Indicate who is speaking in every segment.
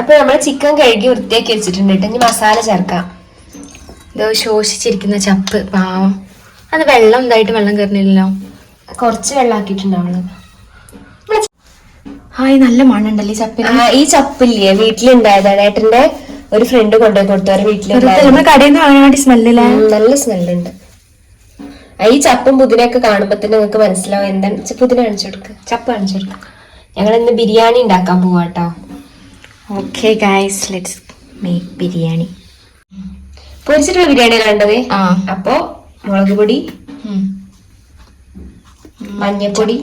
Speaker 1: അപ്പൊ നമ്മള് ചിക്കൻ കഴുകി വൃത്തിയാക്കി വെച്ചിട്ടുണ്ട് കേട്ടോ. ഇനി മസാല ചേർക്കാം.
Speaker 2: ഇതോ ശോഷിച്ചിരിക്കുന്ന ചപ്പ് പാവം. അത് വെള്ളം എന്തായിട്ട് വെള്ളം കയറുന്നില്ലല്ലോ.
Speaker 1: കുറച്ച് വെള്ളം ആക്കിയിട്ടുണ്ടാവുള്ളൂ.
Speaker 2: ഹായ് നല്ല മണ്ണുണ്ടല്ലേ ചപ്പിന്.
Speaker 1: ഈ ചപ്പില്ലേ വീട്ടിലുണ്ടായതാണ്. ഏട്ടന്റെ ഒരു ഫ്രണ്ട് കൊണ്ടുപോയി കൊടുത്തവരെ വീട്ടില്
Speaker 2: നമ്മുടെ കടയിൽ നിന്ന് വാങ്ങാൻ വേണ്ടി സ്മെല്ലില്ല.
Speaker 1: നല്ല സ്മെല്ലുണ്ട്. ഈ ചപ്പും പുതിനൊക്കെ കാണുമ്പോ തന്നെ നിങ്ങൾക്ക് മനസ്സിലാവും എന്താണ്. പുതിന കാണിച്ചു കൊടുക്കുക, ചപ്പ് കാണിച്ചു കൊടുക്കുക. ഞങ്ങൾ ഇന്ന് ബിരിയാണി ഉണ്ടാക്കാൻ പോവാട്ടോ.
Speaker 2: Okay guys, let's make biryani.
Speaker 1: പൊരിച്ചിട്ടുള്ള ബിരിയാണി വേണ്ടത്. അപ്പോ മുളക് പൊടി, മഞ്ഞപ്പൊടി,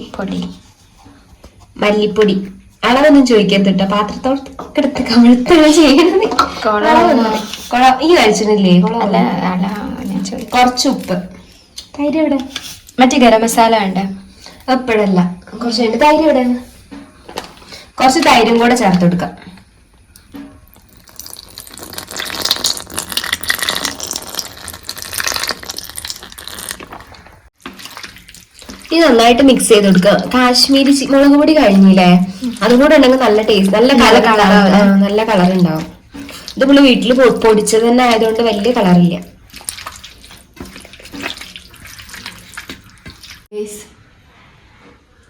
Speaker 1: മല്ലിപ്പൊടി. അളവൊന്നും ചോദിക്കരുത് കേട്ടോ. പാത്രത്തോടൊക്കെ എടുത്ത് കമിഴ്ത്തുക ചെയ്യണത്. ഈ കഴിച്ചിട്ടില്ലേ? കുറച്ച് ഉപ്പ്, തൈര് എവിടെ?
Speaker 2: മറ്റേ ഗരം മസാല വേണ്ട
Speaker 1: എപ്പോഴല്ല, കുറച്ച് തൈര് എവിടെ? കുറച്ച് തൈരും കൂടെ ചേർത്ത് കൊടുക്കാം. ഇത് നന്നായിട്ട് മിക്സ് ചെയ്ത് കൊടുക്കുക. കാശ്മീരി മുളക് പൊടി കഴിഞ്ഞില്ലേ, അതും കൂടെ ഉണ്ടെങ്കിൽ നല്ല ടേസ്റ്റ്, നല്ല കളർ ഉണ്ടാവും. ഇത് പുള്ളി വീട്ടിൽ പൊടിച്ചത് തന്നെ ആയതുകൊണ്ട് വലിയ കളറില്ല.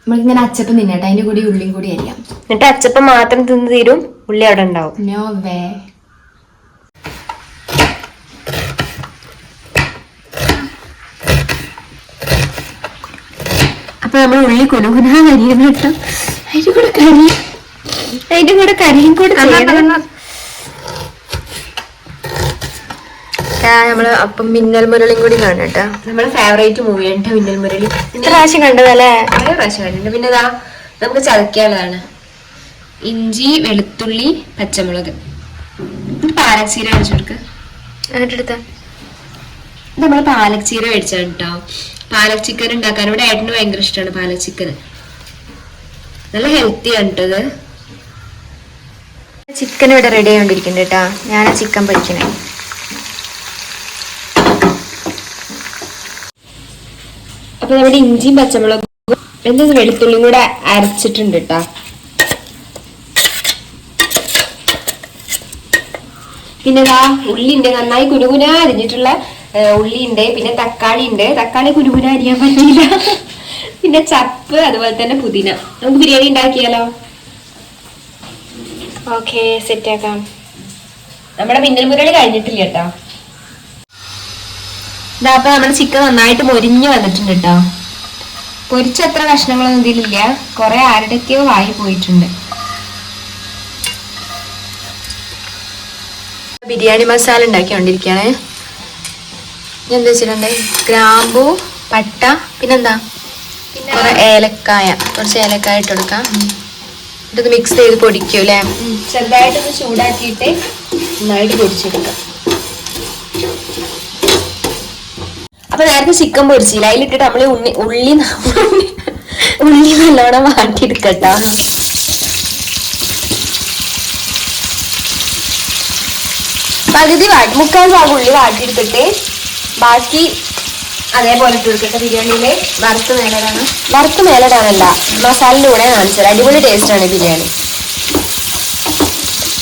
Speaker 2: നമ്മളിങ്ങനെ അച്ചപ്പം തിന്നട്ടെ, അതിന്റെ കൂടി ഉള്ളിയും കൂടി അരിയാം.
Speaker 1: എന്നിട്ട് അച്ചപ്പം മാത്രം തിന്ന് തീരും, ഉള്ളി അവിടെ ഉണ്ടാവും.
Speaker 2: No way.
Speaker 1: അപ്പൊ നമ്മൾ ഉള്ളി കുനുകുന കരിയും കേട്ടോ. അതിന്റെ കൂടെ കരിയും കൂടെ
Speaker 2: നമ്മള് അപ്പം മിന്നൽ മുരളിയും കൂടി കാണാം കേട്ടോ.
Speaker 1: നമ്മളെ ഫേവറേറ്റ് മൂവിയാണ് മിന്നൽ മുരളി.
Speaker 2: പ്രാവശ്യം കണ്ടതല്ലേ?
Speaker 1: പല പ്രാവശ്യം കണ്ടിട്ടുണ്ട്. പിന്നെ ഇതാ നമുക്ക് ചതക്കാനുള്ളതാണ്. ഇഞ്ചി, വെളുത്തുള്ളി, പച്ചമുളക്. പാലക് ചീര മേടിച്ചു കൊടുക്ക്.
Speaker 2: എന്നിട്ടെടുത്ത
Speaker 1: നമ്മള് പാലക് ചീര മേടിച്ചാണ് കേട്ടോ. പാലക് ചിക്കൻ ഉണ്ടാക്കാൻ ഇവിടെ ഏട്ടന് ഭയങ്കര ഇഷ്ടമാണ് പാലക് ചിക്കന്. നല്ല ഹെൽത്തി ആണ് കേട്ടത്.
Speaker 2: ചിക്കൻ ഇവിടെ റെഡി ആയിക്കൊണ്ടിരിക്കുന്നുണ്ട് കേട്ടാ. ഞാൻ ചിക്കൻ പൊരിക്കണേ.
Speaker 1: അപ്പൊ നമ്മുടെ ഇഞ്ചിയും പച്ചമുളകും എന്താ വെളുത്തുള്ളിയും കൂടെ അരച്ചിട്ടുണ്ട് കേട്ടാ. പിന്നെ ഇതാ ഉള്ളിണ്ട്, നന്നായി കുനുകുന അരിഞ്ഞിട്ടുള്ള ഉള്ളിയുണ്ട്. പിന്നെ തക്കാളി ഉണ്ട്. തക്കാളി കുനുകുന അരിയാൻ പറ്റില്ല. പിന്നെ ചപ്പ്, അതുപോലെ തന്നെ പുതിന. നമുക്ക് ബിരിയാണി ഉണ്ടാക്കിയാലോ?
Speaker 2: ഓക്കെ, സെറ്റ് ആക്കാം.
Speaker 1: നമ്മുടെ മിന്നൽ മുരളി കഴിഞ്ഞിട്ടില്ല കേട്ടോ. ഇതാ അപ്പൊ നമ്മുടെ ചിക്കൻ നന്നായിട്ട് മൊരിഞ്ഞു വന്നിട്ടുണ്ട് കേട്ടോ. പൊരിച്ചത്ര കഷ്ണങ്ങളൊന്നും ഇതിലില്ല. കുറെ ആരുടെയൊക്കെയോ വായി പോയിട്ടുണ്ട്.
Speaker 2: ബിരിയാണി മസാല ഉണ്ടാക്കിക്കൊണ്ടിരിക്കുകയാണ്. എന്താ വെച്ചിട്ടുണ്ടേ, ഗ്രാമ്പൂ, പട്ട, പിന്നെന്താ കുറെ ഏലക്കായ, കുറച്ച് ഏലക്കായ ഇട്ട് കൊടുക്കാം. ഇട്ടത് മിക്സ് ചെയ്ത് പൊടിക്കും അല്ലേ?
Speaker 1: ചെറുതായിട്ടൊന്ന് ചൂടാക്കിയിട്ട് നന്നായിട്ട് പൊടിച്ചെടുക്കാം. അപ്പൊ നേരത്തെ ചിക്കൻ പൊരിച്ചില്ല, അതിലിട്ടിട്ട് നമ്മള് ഉള്ളി നല്ലോണം വാട്ടിയെടുക്കട്ടോ. പകുതി മുക്കാൽ ഭാഗം ഉള്ളി വാട്ടിയെടുത്തിട്ട് ബാക്കി അതേപോലെ ഇട്ട് കൊടുക്കട്ടെ. ബിരിയാണിയില് വറുത്ത് മേലിടാനല്ല, മസാലയുടെ കൂടെ കാണിച്ചത്. അടിപൊളി ടേസ്റ്റാണ് ബിരിയാണി.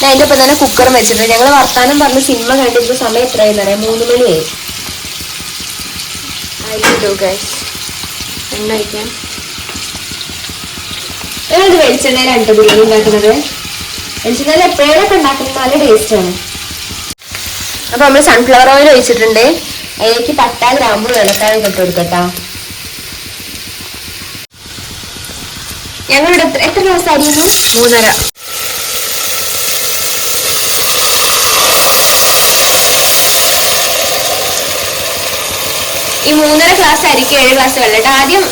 Speaker 1: ഞാൻ അതിന്റെ ഒപ്പം തന്നെ കുക്കറും വെച്ചിട്ടുണ്ട്. ഞങ്ങൾ വർത്താനം പറഞ്ഞ് സിനിമ കണ്ടിട്ട് സമയം എത്രയായിരുന്നു അറിയാം? 3 മണിയായി. ഞങ്ങളിത് വെളിച്ചെണ്ണയിലാണ് ബിരിയാണി ഉണ്ടാക്കുന്നത്. വെളിച്ചെണ്ണയിൽ എപ്പോഴൊക്കെ ഉണ്ടാക്കുന്നത് നല്ല ടേസ്റ്റാണ്. അപ്പൊ നമ്മള് സൺഫ്ലവർ ഓയിൽ ഒഴിച്ചിട്ടുണ്ട്. അതിലേക്ക് പട്ട, ഗ്രാമ്പു, ഏലക്കായ ഇട്ട് കൊടുക്കട്ടോ. ഞങ്ങളിവിടെ എത്ര ഗ്ലാസ് അരിയുന്നു? 3.5. ഈ 3.5 ഗ്ലാസ് അരിക്ക് 7 ഗ്ലാസ് വെള്ളം. ആദ്യം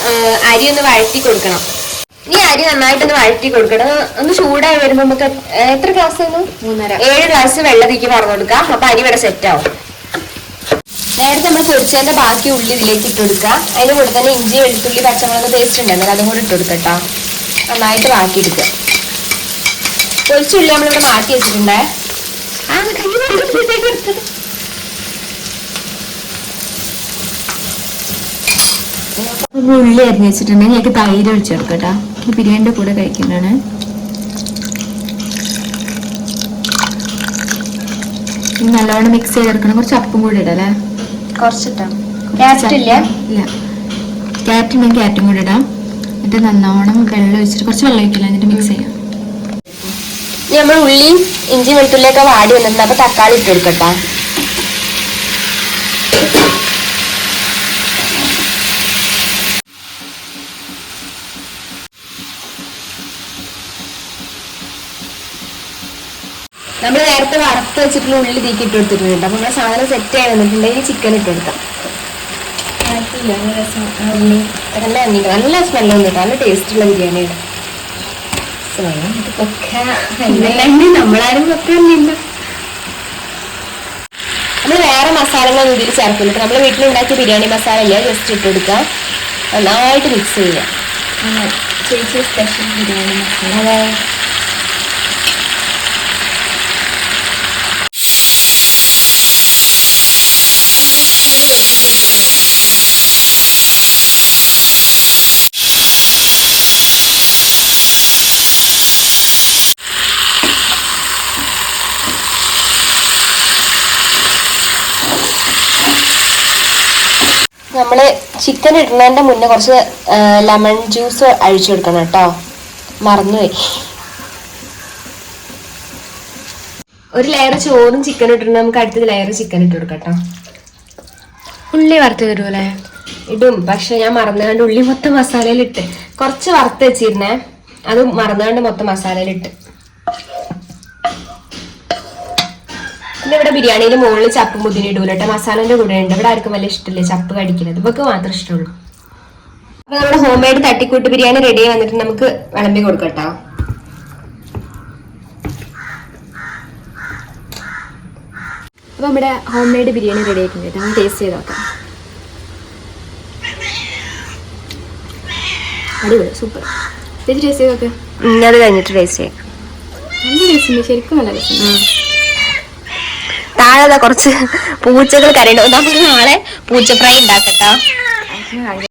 Speaker 1: അരി ഒന്ന് വഴറ്റി കൊടുക്കണം. ഈ അരി നന്നായിട്ടൊന്ന് വഴറ്റി കൊടുക്കണം. ഒന്ന് ചൂടായി വരുമ്പോ നമുക്ക് എത്ര ഗ്ലാസ് ആയിരുന്നു? 3.5. 7 ഗ്ലാസ് വെള്ളത്തേക്ക് പറഞ്ഞു കൊടുക്കാം. അപ്പൊ അരി ഇവിടെ സെറ്റ് ആവും. നേരത്തെ നമ്മൾ പൊരിച്ചതിന്റെ ബാക്കി ഉള്ളി ഇതിലേക്ക് ഇട്ട് കൊടുക്കുക. അതിന്റെ കൂടെ തന്നെ ഇഞ്ചി, വെളുത്തുള്ളി, പച്ചമുളക് പേസ്റ്റ് ഉണ്ടായിരുന്നു, അതും കൂടെ ഇട്ട് കൊടുക്കട്ടോ. നന്നായിട്ട് വാട്ടിയെടുക്കുക. പൊരിച്ചുള്ളി നമ്മളിവിടെ മാറ്റി വെച്ചിട്ടുണ്ടേ. ഉള്ളി അരിഞ്ഞ് വെച്ചിട്ടുണ്ടെങ്കിൽ ഞങ്ങൾക്ക് തൈര് ഒഴിച്ചു കൊടുക്കട്ടോ. ബിരിയാണിന്റെ കൂടെ കഴിക്കുന്നതാണ്.
Speaker 2: പിന്നെ നല്ലോണം മിക്സ് ചെയ്തെടുക്കണം. കുറച്ച് അപ്പും കൂടി ഇടാം അല്ലേ?
Speaker 1: കുറച്ചിട്ടാ. ക്യാരറ്റ് ഇല്ല?
Speaker 2: ഇല്ല. ക്യാരറ്റ് ഉണ്ടെങ്കിൽ ക്യാരറ്റും കൂടി ഇടാം. എന്നിട്ട് നല്ലോണം വെള്ളം ഒഴിച്ചിട്ട് കുറച്ച് വെള്ളം ഒഴിക്കില്ല, എന്നിട്ട് മിക്സ് ചെയ്യാം.
Speaker 1: ഇനി നമ്മൾ ഉള്ളിയും ഇഞ്ചി വെളുത്തുള്ളിയൊക്കെ വാടി വന്നിട്ടുണ്ട്. അപ്പൊ തക്കാളി ഇട്ട് കൊടുക്കട്ടാ. നമ്മൾ നേരത്തെ വറുത്ത് വെച്ചിട്ടുള്ള ഉള്ളി തീക്കി ഇട്ട് കൊടുത്തിട്ടുണ്ട്. അപ്പൊ നമ്മുടെ സാധനം സെറ്റ് ആയി വന്നിട്ടുണ്ടെങ്കിൽ ചിക്കൻ ഇട്ട് കൊടുക്കാം. നല്ല സ്മെല്ല് വന്നിട്ട് നല്ല ടേസ്റ്റുള്ള ബിരിയാണിയാണ്. നമ്മളാരും വെക്കാനില്ല. നമ്മൾ വേറെ മസാലകളൊന്നും ഇതിൽ ചേർക്കില്ല. നമ്മൾ വീട്ടിലുണ്ടാക്കിയ ബിരിയാണി മസാല ഇല്ല, ജസ്റ്റ് ഇട്ട് കൊടുക്കാം. നന്നായിട്ട് മിക്സ് ചെയ്യാം.
Speaker 2: ചേച്ചി സ്പെഷ്യൽ ബിരിയാണി മസാല.
Speaker 1: അതെ. നമ്മള് ചിക്കൻ ഇടുന്നതിന്റെ മുന്നേ കുറച്ച് ലെമൺ ജ്യൂസ് അഴിച്ചു കൊടുക്കണം കേട്ടോ, മറന്നുപോയി. ഒരു ലെയർ ചോറും ചിക്കൻ ഇട്ടിട്ട് നമുക്ക് അടുത്ത ലെയർ ചിക്കൻ ഇട്ട് കൊടുക്കാം കേട്ടോ.
Speaker 2: ഉള്ളി വറുത്ത് തരുമല്ലേ?
Speaker 1: ഇടും, പക്ഷെ ഞാൻ മറന്നുകൊണ്ട് ഉള്ളി മൊത്തം മസാലയിലിട്ട്. കുറച്ച് വറുത്ത് വെച്ചിരുന്നേ, അത് മറന്നുകൊണ്ട് മൊത്തം മസാലയിലിട്ട്. പിന്നെ ഇവിടെ ബിരിയാണിയിൽ മുകളിൽ ചപ്പ് മുതിരി ഇടൂല കേട്ടോ, മസാലന്റെ കൂടെ ഉണ്ട്. ഇവിടെ ആർക്കും വലിയ ഇഷ്ടമില്ല ചപ്പ് കടിക്കുന്നത്, ഇവർക്ക് മാത്രമേ ഇഷ്ടമുള്ളൂ. അപ്പൊ നമ്മുടെ ഹോം മെയ്ഡ് തട്ടിക്കൂട്ട് ബിരിയാണി റെഡി ആയി വന്നിട്ട് നമുക്ക് വിളമ്പി കൊടുക്കാം കേട്ടോ.
Speaker 2: അപ്പൊ നമ്മുടെ ഹോം മെയ്ഡ് ബിരിയാണി റെഡി ആയിട്ടുണ്ട്. നമുക്ക് ടേസ്റ്റ് ചെയ്ത് നോക്കാം. അടിപൊളി, സൂപ്പർ. ചേച്ചി ടേസ്റ്റ് ചെയ്ത് നോക്കാം.
Speaker 1: അത് കഴിഞ്ഞിട്ട് ടേസ്റ്റ് ചെയ്യാം.
Speaker 2: നല്ല ടേസ്റ്റ് ഉണ്ട്, ശരിക്കും നല്ല ടേസ്റ്റ്.
Speaker 1: താഴെ കുറച്ച് പൂച്ചകൾ കരയുണ്ട്. നമുക്ക് നാളെ പൂച്ച ഫ്രൈ ഉണ്ടാക്കട്ടോ.